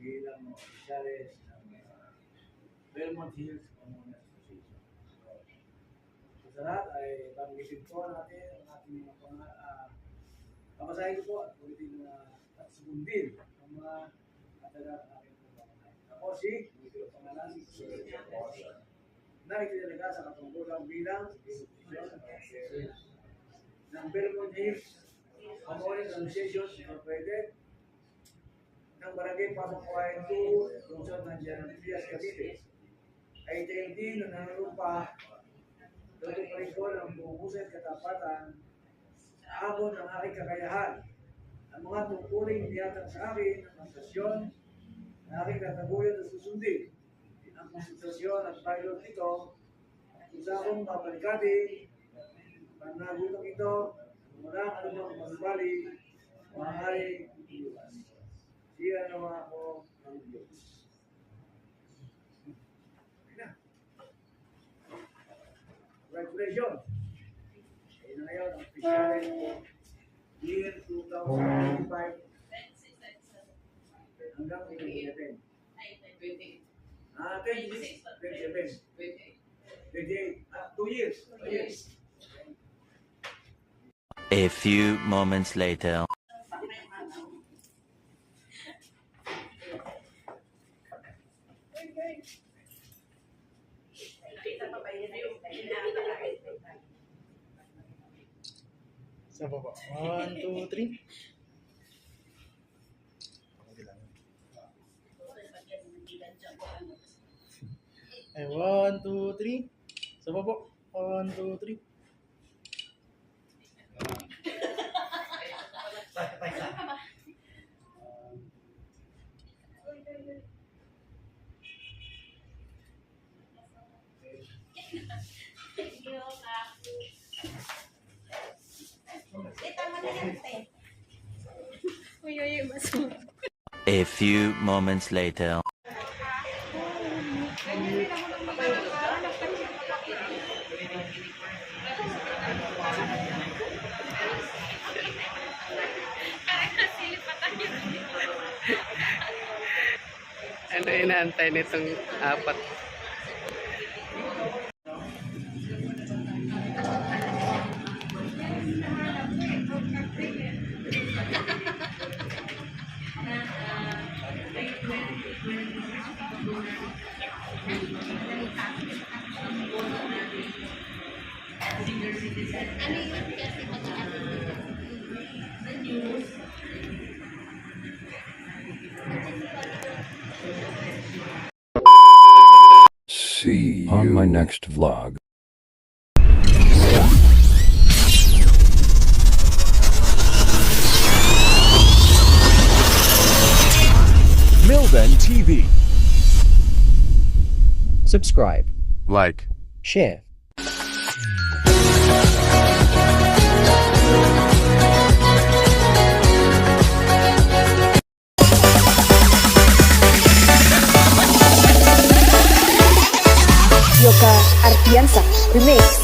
Bilang opisyalis ng Belmont Hills Commonwealth Association. Sa lahat ay banggitin po natin ang ating mga kapasahin po at ulitin at sumundin ang mga katagal ng aking pagkakalay. Ako si pangalan na itinalaga sa katungkulan bilang opisyon ng Belmont Hills Commonwealth Association Incorporated ng Barangay Pasok Kawayan 2, Lungsod ng General Trias, Cavite, ay itayin din na nangalupa doon pa rin ko ng buhusan katapatan sa abon ng aking kakayahan. Ang mga tungkulin niyatang sa akin ng konstitusyon na aking tataguyan at susundin. Ang konstitusyon at bylaws nito kung sa akong babalikati, panagulong ito, mula ang anumang magbali, maaari iiwas. Siya naman ako ng Diyos. Congratulations! Ayun na ngayon, ang official year 2025 hanggang 2027. 27. 28. 2 years. 2 years. A few moments later. Sa baba. 1, 2, 3. Ay, 1, 2, 3. Sa baba. 1, 2, 3. A few moments later. Ano inaantay nitong apat? See you on my next vlog. Milben TV. Subscribe, Like. share. Yoka Artiansa Remix.